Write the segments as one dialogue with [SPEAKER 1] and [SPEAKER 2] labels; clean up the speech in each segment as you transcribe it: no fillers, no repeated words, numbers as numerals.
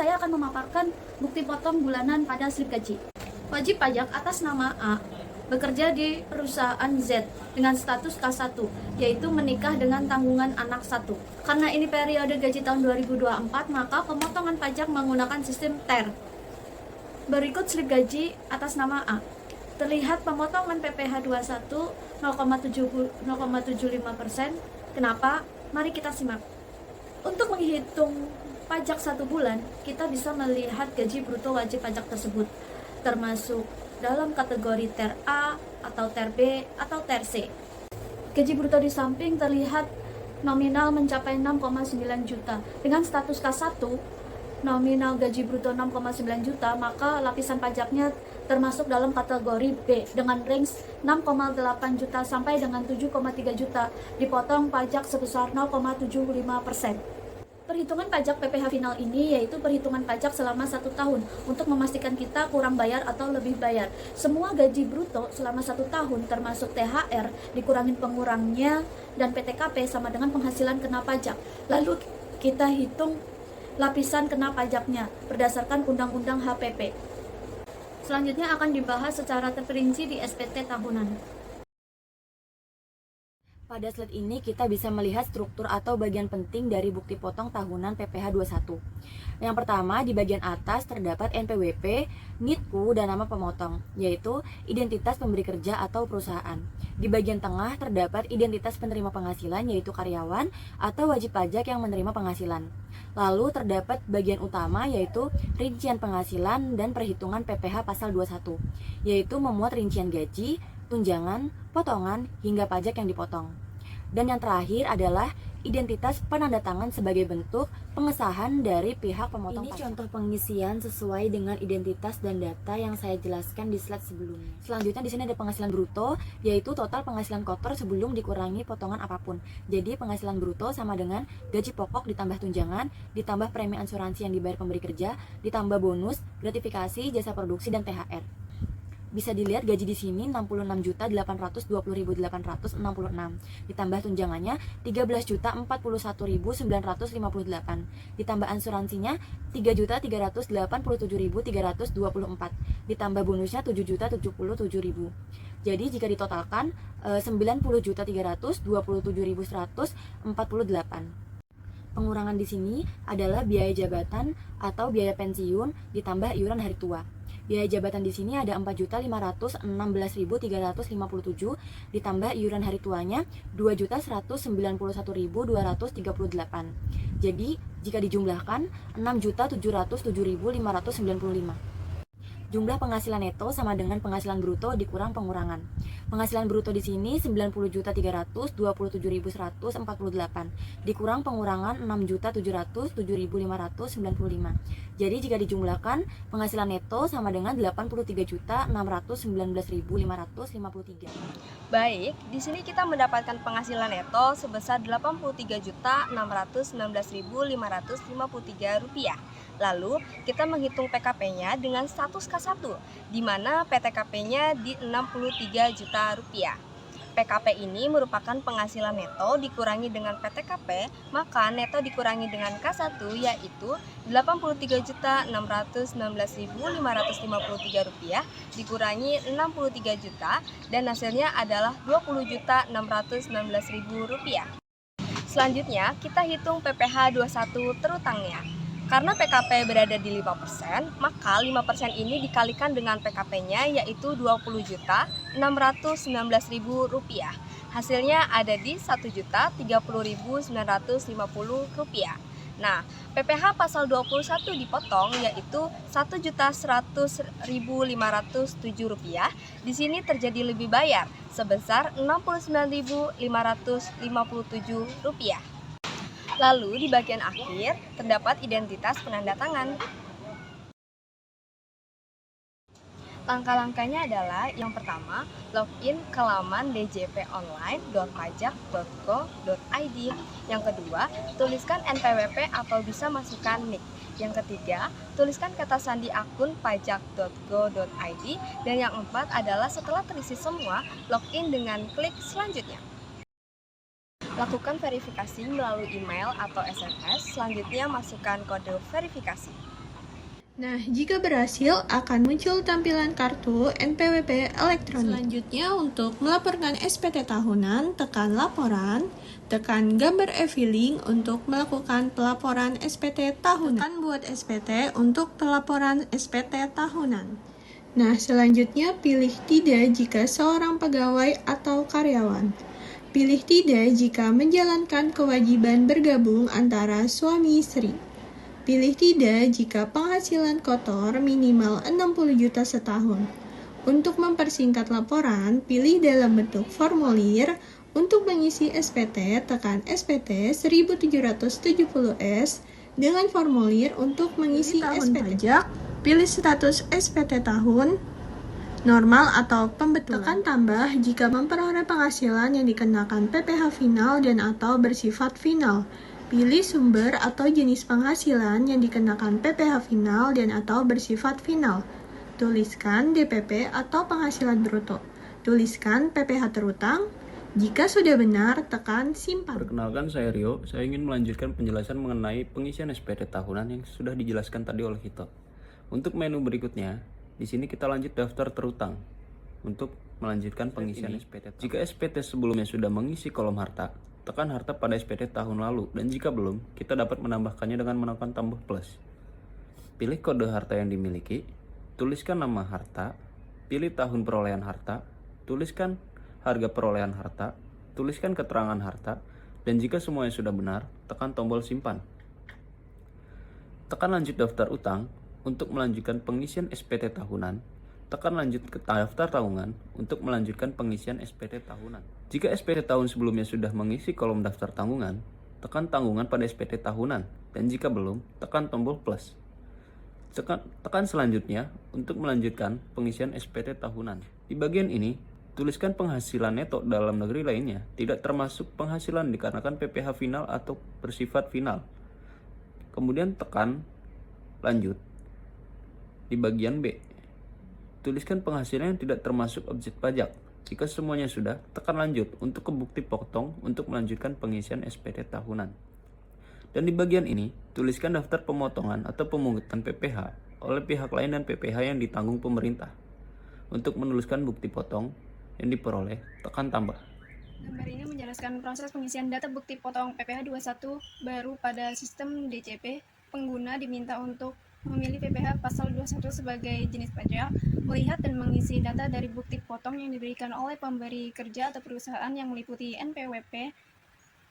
[SPEAKER 1] saya akan memaparkan bukti potong bulanan pada slip gaji. Wajib pajak atas nama A bekerja di perusahaan Z dengan status K1, yaitu menikah dengan tanggungan anak 1. Karena ini periode gaji tahun 2024, maka pemotongan pajak menggunakan sistem TER. Berikut slip gaji atas nama A. Terlihat pemotongan PPh 21 0,75%. Kenapa? Mari kita simak. Untuk menghitung pajak 1 bulan, kita bisa melihat gaji bruto wajib pajak tersebut, termasuk dalam kategori TER A atau TER B atau TER C. Gaji bruto di samping terlihat nominal mencapai 6,9 juta. Dengan status K1, nominal gaji bruto 6,9 juta, maka lapisan pajaknya termasuk dalam kategori B dengan range 6,8 juta sampai dengan 7,3 juta, dipotong pajak sebesar 0,75%. Perhitungan pajak PPh final ini yaitu perhitungan pajak selama 1 tahun untuk memastikan kita kurang bayar atau lebih bayar. Semua gaji bruto selama 1 tahun termasuk THR dikurangin pengurangnya dan PTKP sama dengan penghasilan kena pajak. Lalu kita hitung lapisan kena pajaknya berdasarkan Undang-Undang HPP. Selanjutnya akan dibahas secara terperinci di SPT tahunan.
[SPEAKER 2] Pada slide ini kita bisa melihat struktur atau bagian penting dari bukti potong tahunan PPh 21. Yang pertama, di bagian atas terdapat NPWP, NITKU, dan nama pemotong, yaitu identitas pemberi kerja atau perusahaan. Di bagian tengah terdapat identitas penerima penghasilan, yaitu karyawan atau wajib pajak yang menerima penghasilan. Lalu terdapat bagian utama, yaitu rincian penghasilan dan perhitungan PPh pasal 21, yaitu memuat rincian gaji, tunjangan, potongan, hingga pajak yang dipotong. Dan yang terakhir adalah identitas penandatangan sebagai bentuk pengesahan dari pihak pemotong pajak. Ini contoh pengisian sesuai dengan identitas dan data yang saya jelaskan di slide sebelumnya. Selanjutnya di sini ada penghasilan bruto, yaitu total penghasilan kotor sebelum dikurangi potongan apapun. Jadi penghasilan bruto sama dengan gaji pokok ditambah tunjangan, ditambah premi asuransi yang dibayar pemberi kerja, ditambah bonus, gratifikasi, jasa produksi, dan THR. Bisa dilihat gaji di sini 66.820.866, ditambah tunjangannya 13.041.958, ditambah asuransinya 3.387.324, ditambah bonusnya 7.077.000. Jadi jika ditotalkan 90.327.148. Pengurangan di sini adalah biaya jabatan atau biaya pensiun ditambah iuran hari tua. Biaya jabatan di sini ada 4.516.357 ditambah iuran hari tuanya 2.191.238. Jadi jika dijumlahkan 6.707.595. Jumlah penghasilan neto sama dengan penghasilan bruto dikurang pengurangan. Penghasilan bruto di sini 90.327.148 dikurang pengurangan 6.707.595. Jadi jika dijumlahkan penghasilan neto sama dengan 83.619.553.
[SPEAKER 3] Baik, di sini kita mendapatkan penghasilan neto sebesar Rp83.619.553. Lalu, kita menghitung PKP-nya dengan status K1, di mana PTKP-nya di Rp63 juta. PKP ini merupakan penghasilan neto dikurangi dengan PTKP, maka neto dikurangi dengan K1 yaitu Rp83.619.553 dikurangi 63 juta dan hasilnya adalah Rp20.619.000. Selanjutnya, kita hitung PPh 21 terutangnya. Karena PKP berada di 5%, maka 5% ini dikalikan dengan PKP-nya yaitu Rp20.619.000. Hasilnya ada di Rp1.030.950. Nah, PPh pasal 21 dipotong yaitu Rp1.100.507. Di sini terjadi lebih bayar sebesar Rp69.557. Lalu di bagian akhir terdapat identitas penanda tangan. Langkah-langkahnya adalah yang pertama, login ke laman djponline.pajak.go.id. Yang kedua, tuliskan NPWP atau bisa masukkan NIK. Yang ketiga, tuliskan kata sandi akun pajak.go.id. Dan yang keempat adalah setelah terisi semua, login dengan klik selanjutnya. Lakukan verifikasi melalui email atau SMS, selanjutnya masukkan kode verifikasi.
[SPEAKER 4] Nah, jika berhasil, akan muncul tampilan kartu NPWP elektronik. Selanjutnya, untuk melaporkan SPT tahunan, tekan laporan, tekan gambar e-filing untuk melakukan pelaporan SPT tahunan. Tekan buat SPT untuk pelaporan SPT tahunan. Nah, selanjutnya pilih tidak jika seorang pegawai atau karyawan. Pilih tidak jika menjalankan kewajiban bergabung antara suami istri. Pilih tidak jika penghasilan kotor minimal 60 juta setahun. Untuk mempersingkat laporan, pilih dalam bentuk formulir. Untuk mengisi SPT, tekan SPT 1770S dengan formulir untuk mengisi SPT pajak. Pilih status SPT tahun, normal atau pembetulan. Tekan tambah jika memperoleh penghasilan yang dikenakan PPh final dan atau bersifat final. Pilih sumber atau jenis penghasilan yang dikenakan PPh final dan atau bersifat final. Tuliskan DPP atau penghasilan bruto. Tuliskan PPh terutang. Jika sudah benar, tekan simpan.
[SPEAKER 5] Perkenalkan, saya Rio. Saya ingin melanjutkan penjelasan mengenai pengisian SPT tahunan yang sudah dijelaskan tadi oleh Hito. Untuk menu berikutnya, di sini kita lanjut daftar terutang untuk melanjutkan pengisian SPT. Jika SPT sebelumnya sudah mengisi kolom harta, tekan harta pada SPT tahun lalu, dan jika belum, kita dapat menambahkannya dengan menekan tombol plus. Pilih kode harta yang dimiliki, tuliskan nama harta, pilih tahun perolehan harta, tuliskan harga perolehan harta, tuliskan keterangan harta, dan jika semuanya sudah benar, tekan tombol simpan. Tekan lanjut daftar utang untuk melanjutkan pengisian SPT tahunan. Tekan lanjut ke daftar tahunan untuk melanjutkan pengisian SPT tahunan. Jika SPT tahun sebelumnya sudah mengisi kolom daftar tanggungan, tekan tanggungan pada SPT tahunan, dan jika belum, tekan tombol plus. Tekan selanjutnya untuk melanjutkan pengisian SPT tahunan. Di bagian ini, tuliskan penghasilan neto dalam negeri lainnya, tidak termasuk penghasilan dikarenakan PPh final atau bersifat final. Kemudian tekan lanjut. Di bagian B, tuliskan penghasilan yang tidak termasuk objek pajak. Jika semuanya sudah, tekan lanjut untuk ke bukti potong untuk melanjutkan pengisian SPT tahunan. Dan di bagian ini, tuliskan daftar pemotongan atau pemungutan PPh oleh pihak lain dan PPh yang ditanggung pemerintah. Untuk menuliskan bukti potong yang diperoleh, tekan tambah.
[SPEAKER 6] Gambar ini menjelaskan proses pengisian data bukti potong PPh 21 baru pada sistem DCP. Pengguna diminta untuk memilih PPh pasal 21 sebagai jenis pajak, melihat dan mengisi data dari bukti potong yang diberikan oleh pemberi kerja atau perusahaan yang meliputi NPWP,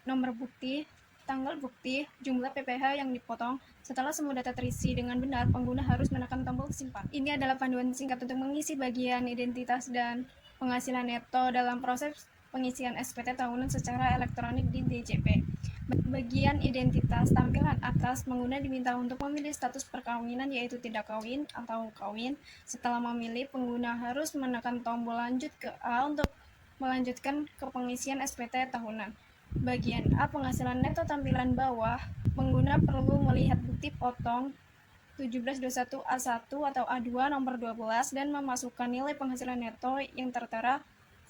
[SPEAKER 6] nomor bukti, tanggal bukti, jumlah PPh yang dipotong. Setelah semua data terisi dengan benar, pengguna harus menekan tombol simpan. Ini adalah panduan singkat untuk mengisi bagian identitas dan penghasilan neto dalam proses pengisian SPT tahunan secara elektronik di DJP. Bagian identitas tampilan atas, pengguna diminta untuk memilih status perkawinan yaitu tidak kawin atau kawin. Setelah memilih, pengguna harus menekan tombol lanjut ke A untuk melanjutkan ke pengisian SPT tahunan. Bagian A, penghasilan neto tampilan bawah, pengguna perlu melihat bukti potong 1721A1 atau A2 nomor 12 dan memasukkan nilai penghasilan neto yang tertera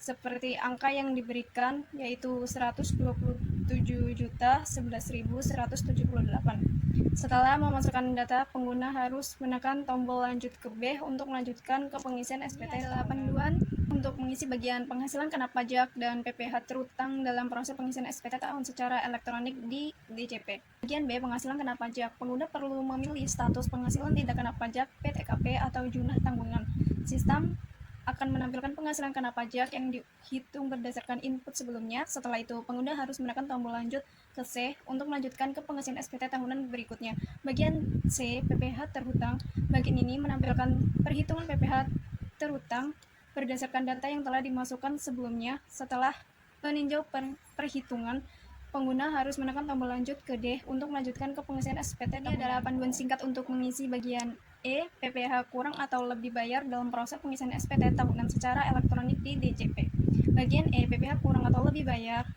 [SPEAKER 6] seperti angka yang diberikan, yaitu 127.011.178. Setelah memasukkan data, pengguna harus menekan tombol lanjut ke B untuk melanjutkan ke pengisian SPT. Adalah panduan untuk mengisi bagian penghasilan kena pajak dan PPh terutang dalam proses pengisian SPT tahun secara elektronik di DJP. Bagian B, penghasilan kena pajak. Pengguna perlu memilih status penghasilan tidak kena pajak, PTKP, atau junah tanggungan. Sistem akan menampilkan penghasilan kena pajak yang dihitung berdasarkan input sebelumnya. Setelah itu, pengguna harus menekan tombol lanjut ke C untuk melanjutkan ke pengisian SPT tahunan berikutnya. Bagian C, PPh terhutang. Bagian ini menampilkan perhitungan PPh terhutang berdasarkan data yang telah dimasukkan sebelumnya. Setelah meninjau perhitungan, pengguna harus menekan tombol lanjut ke D untuk melanjutkan ke pengisian SPT. Ini adalah panduan singkat untuk mengisi bagian E, PPh kurang atau lebih bayar dalam proses pengisian SPT tahunan secara elektronik di DJP. Bagian E, PPh kurang atau lebih bayar.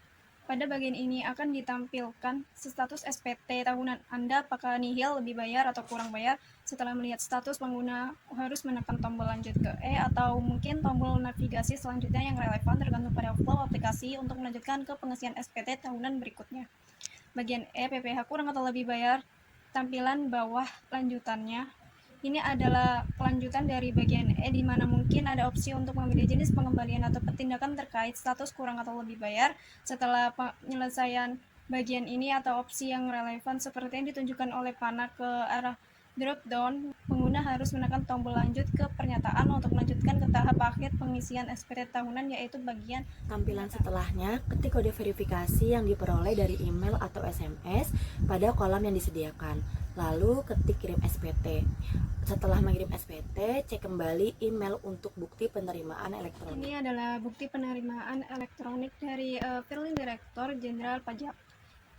[SPEAKER 6] Pada bagian ini akan ditampilkan status SPT tahunan Anda, apakah nihil, lebih bayar, atau kurang bayar. Setelah melihat status, pengguna harus menekan tombol lanjut ke E atau mungkin tombol navigasi selanjutnya yang relevan tergantung pada flow aplikasi untuk melanjutkan ke pengisian SPT tahunan berikutnya. Bagian E, PPh kurang atau lebih bayar, tampilan bawah lanjutannya Ini adalah kelanjutan dari bagian E, di mana mungkin ada opsi untuk memilih jenis pengembalian atau tindakan terkait status kurang atau lebih bayar. Setelah penyelesaian bagian ini atau opsi yang relevan seperti yang ditunjukkan oleh panah ke arah drop down, pengguna harus menekan tombol lanjut ke pernyataan untuk melanjutkan ke tahap akhir pengisian SPT tahunan, yaitu bagian
[SPEAKER 2] Tampilan setelahnya, ketik kode verifikasi yang diperoleh dari email atau SMS pada kolom yang disediakan. Lalu ketik kirim SPT. Setelah mengirim SPT, cek kembali email untuk bukti penerimaan elektronik.
[SPEAKER 6] Ini adalah bukti penerimaan elektronik dari Filing Direktur Jenderal Pajak.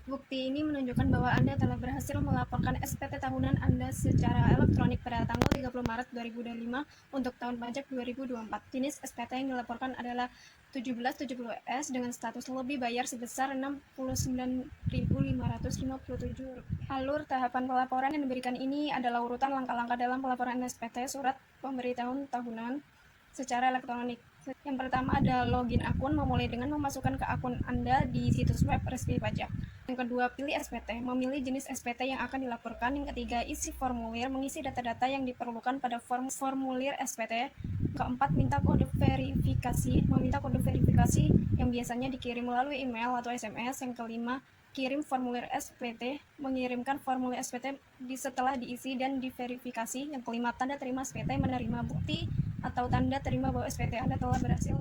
[SPEAKER 6] Bukti ini menunjukkan bahwa Anda telah berhasil melaporkan SPT tahunan Anda secara elektronik pada tanggal 30 Maret 2025 untuk tahun pajak 2024. Jenis SPT yang dilaporkan adalah 1770S dengan status lebih bayar sebesar Rp69.557. Alur tahapan pelaporan yang diberikan ini adalah urutan langkah-langkah dalam pelaporan SPT surat pemberitahuan tahunan secara elektronik. Yang pertama ada login akun, memulai dengan memasukkan ke akun Anda di situs web resmi pajak. Yang kedua, pilih SPT, memilih jenis SPT yang akan dilaporkan. Yang ketiga, isi formulir, mengisi data-data yang diperlukan pada formulir SPT. Keempat, minta kode verifikasi, meminta kode verifikasi yang biasanya dikirim melalui email atau SMS. Yang kelima, kirim formulir SPT, mengirimkan formulir SPT setelah diisi dan diverifikasi. Yang kelima, tanda terima SPT, menerima bukti atau tanda terima bahwa SPT Anda telah berhasil